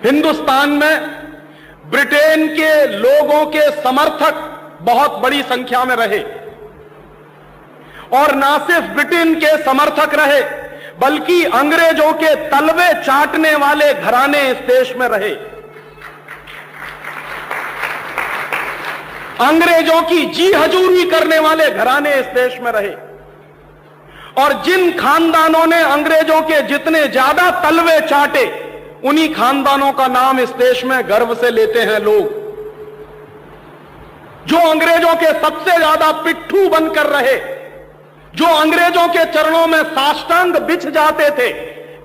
हिंदुस्तान में ब्रिटेन के लोगों के समर्थक बहुत बड़ी संख्या में रहे, और ना सिर्फ ब्रिटेन के समर्थक रहे बल्कि अंग्रेजों के तलवे चाटने वाले घराने इस देश में रहे। अंग्रेजों की जी हजूरी करने वाले घराने इस देश में रहे, और जिन खानदानों ने अंग्रेजों के जितने ज्यादा तलवे चाटे, उन्हीं खानदानों का नाम इस देश में गर्व से लेते हैं लोग। जो अंग्रेजों के सबसे ज्यादा पिट्ठू बनकर रहे, जो अंग्रेजों के चरणों में साष्टांग बिछ जाते थे,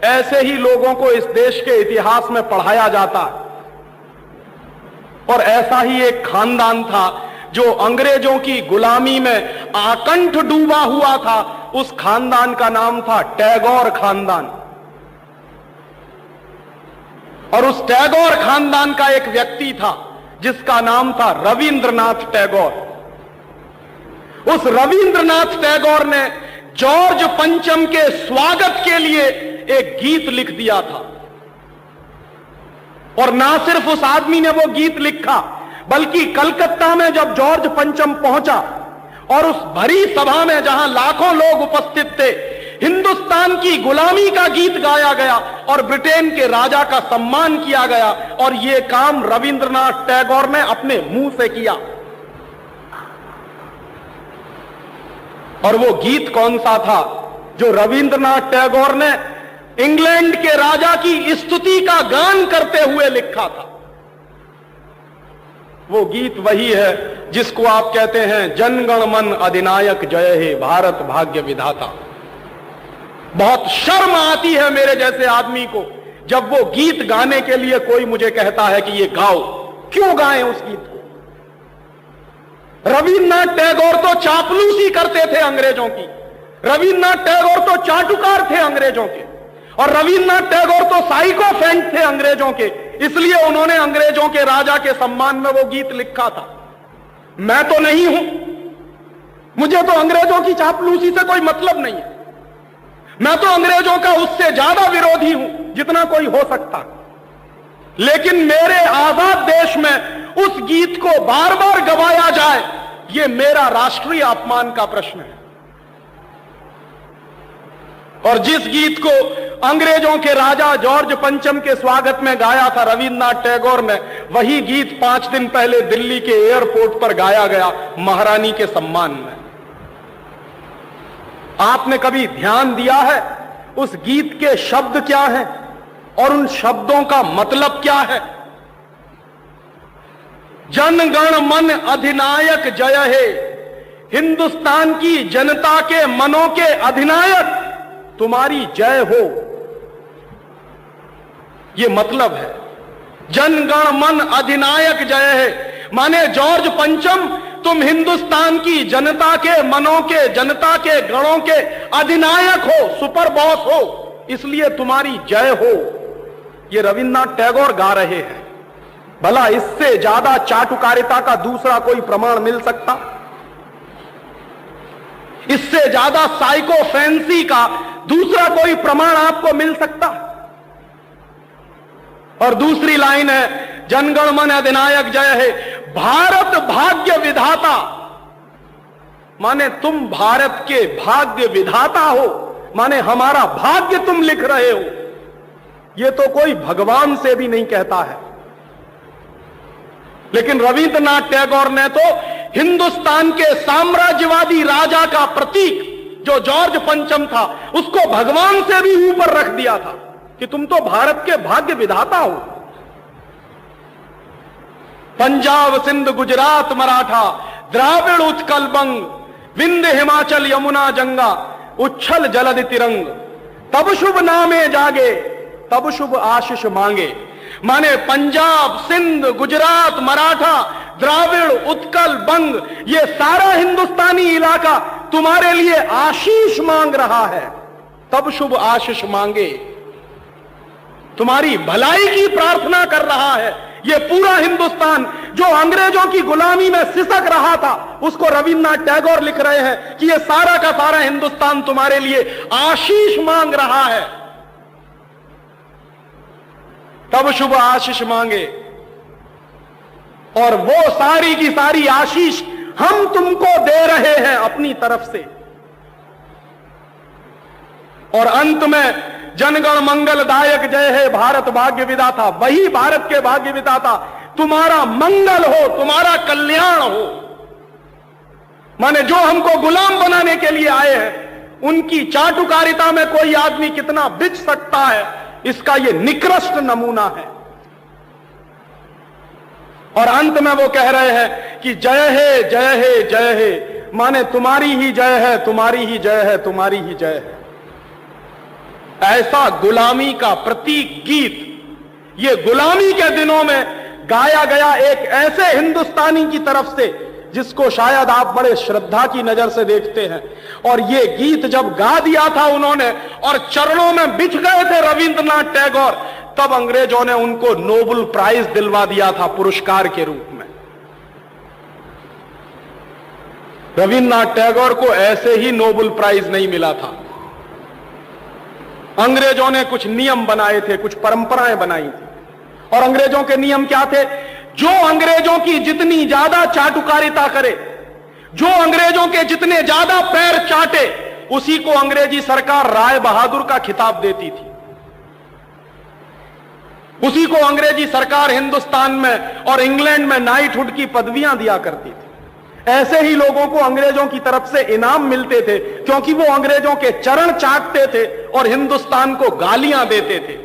ऐसे ही लोगों को इस देश के इतिहास में पढ़ाया जाता। और ऐसा ही एक खानदान था जो अंग्रेजों की गुलामी में आकंठ डूबा हुआ था। उस खानदान का नाम था टैगोर खानदान। और उस टैगोर खानदान का एक व्यक्ति था जिसका नाम था रविंद्रनाथ टैगोर। उस रविंद्रनाथ टैगोर ने जॉर्ज पंचम के स्वागत के लिए एक गीत लिख दिया था। और ना सिर्फ उस आदमी ने वो गीत लिखा, बल्कि कलकत्ता में जब जॉर्ज पंचम पहुंचा और उस भरी सभा में जहां लाखों लोग उपस्थित थे, हिंदुस्तान की गुलामी का गीत गाया गया और ब्रिटेन के राजा का सम्मान किया गया। और यह काम रविंद्रनाथ टैगोर ने अपने मुंह से किया। और वो गीत कौन सा था जो रविंद्रनाथ टैगोर ने इंग्लैंड के राजा की स्तुति का गान करते हुए लिखा था? वो गीत वही है जिसको आप कहते हैं जनगण मन अधिनायक जय हे भारत भाग्य विधाता। बहुत शर्म आती है मेरे जैसे आदमी को जब वो गीत गाने के लिए कोई मुझे कहता है कि ये गाओ। क्यों गाएं उस गीत को? रविन्द्रनाथ टैगोर तो चापलूसी करते थे अंग्रेजों की। रविन्द्रनाथ टैगोर तो चाटुकार थे अंग्रेजों के, और रविन्द्रनाथ टैगोर तो साइकोफेंट थे अंग्रेजों के। इसलिए उन्होंने अंग्रेजों के राजा के सम्मान में वो गीत लिखा था। मैं तो नहीं हूं, मुझे तो अंग्रेजों की चापलूसी से कोई मतलब नहीं है। मैं तो अंग्रेजों का उससे ज्यादा विरोधी हूं जितना कोई हो सकता। लेकिन मेरे आजाद देश में उस गीत को बार बार गवाया जाए, यह मेरा राष्ट्रीय अपमान का प्रश्न है। और जिस गीत को अंग्रेजों के राजा जॉर्ज पंचम के स्वागत में गाया था रविन्द्रनाथ टैगोर ने, वही गीत 5 दिन पहले दिल्ली के एयरपोर्ट पर गाया गया महारानी के सम्मान में। आपने कभी ध्यान दिया है उस गीत के शब्द क्या हैं और उन शब्दों का मतलब क्या है? जनगण मन अधिनायक जय हे, हिंदुस्तान की जनता के मनों के अधिनायक तुम्हारी जय हो, यह मतलब है। जनगण मन अधिनायक जय है माने जॉर्ज पंचम, तुम हिंदुस्तान की जनता के मनों के, जनता के गणों के अधिनायक हो, सुपर बॉस हो, इसलिए तुम्हारी जय हो। यह रविन्द्रनाथ टैगोर गा रहे हैं। भला इससे ज्यादा चाटुकारिता का दूसरा कोई प्रमाण मिल सकता? इससे ज्यादा साइकोफेंसी का दूसरा कोई प्रमाण आपको मिल सकता? और दूसरी लाइन है जनगण मन अधिनायक जय है भारत भाग्य विधाता, माने तुम भारत के भाग्य विधाता हो, माने हमारा भाग्य तुम लिख रहे हो। यह तो कोई भगवान से भी नहीं कहता है। लेकिन रविन्द्रनाथ टैगोर ने तो हिंदुस्तान के साम्राज्यवादी राजा का प्रतीक जो जॉर्ज पंचम था, उसको भगवान से भी ऊपर रख दिया था कि तुम तो भारत के भाग्य विधाता हो। पंजाब सिंध गुजरात मराठा द्राविड़ उत्कल बंग, विंध्य हिमाचल यमुना जंगा, उच्छल जलधि तिरंग, तब शुभ नामे जागे तब शुभ आशीष मांगे। माने पंजाब सिंध गुजरात मराठा द्राविड़ उत्कल बंग, ये सारा हिंदुस्तानी इलाका तुम्हारे लिए आशीष मांग रहा है, तब शुभ आशीष मांगे। तुम्हारी भलाई की प्रार्थना कर रहा है। ये पूरा हिंदुस्तान जो अंग्रेजों की गुलामी में सिसक रहा था, उसको रविन्द्रनाथ टैगोर लिख रहे हैं कि ये सारा का सारा हिंदुस्तान तुम्हारे लिए आशीष मांग रहा है। तब शुभ आशीष मांगे, और वो सारी की सारी आशीष हम तुमको दे रहे हैं अपनी तरफ से। और अंत में जनगण मंगलदायक जय हे भारत भाग्य विधाता, वही भारत के भाग्य विधाता तुम्हारा मंगल हो, तुम्हारा कल्याण हो। माने जो हमको गुलाम बनाने के लिए आए हैं, उनकी चाटुकारिता में कोई आदमी कितना बिच सकता है, इसका यह निकृष्ट नमूना है। और अंत में वो कह रहे हैं कि जय हे जय हे जय हे, माने तुम्हारी ही जय है, तुम्हारी ही जय है, तुम्हारी ही जय है। ऐसा गुलामी का प्रतीक गीत ये गुलामी के दिनों में गाया गया एक ऐसे हिंदुस्तानी की तरफ से जिसको शायद आप बड़े श्रद्धा की नजर से देखते हैं। और ये गीत जब गा दिया था उन्होंने और चरणों में बिछ गए थे रविंद्रनाथ टैगोर, तब अंग्रेजों ने उनको नोबेल प्राइज दिलवा दिया था पुरस्कार के रूप में। रविंद्रनाथ टैगोर को ऐसे ही नोबेल प्राइज नहीं मिला था। अंग्रेजों ने कुछ नियम बनाए थे, कुछ परंपराएं बनाई थी। और अंग्रेजों के नियम क्या थे? जो अंग्रेजों की जितनी ज्यादा चाटुकारिता करे, जो अंग्रेजों के जितने ज्यादा पैर चाटे, उसी को अंग्रेजी सरकार राय बहादुर का खिताब देती थी। उसी को अंग्रेजी सरकार हिंदुस्तान में और इंग्लैंड में नाइटहुड की पदवियां दिया करती थी। ऐसे ही लोगों को अंग्रेजों की तरफ से इनाम मिलते थे, क्योंकि वो अंग्रेजों के चरण चाटते थे और हिंदुस्तान को गालियां देते थे।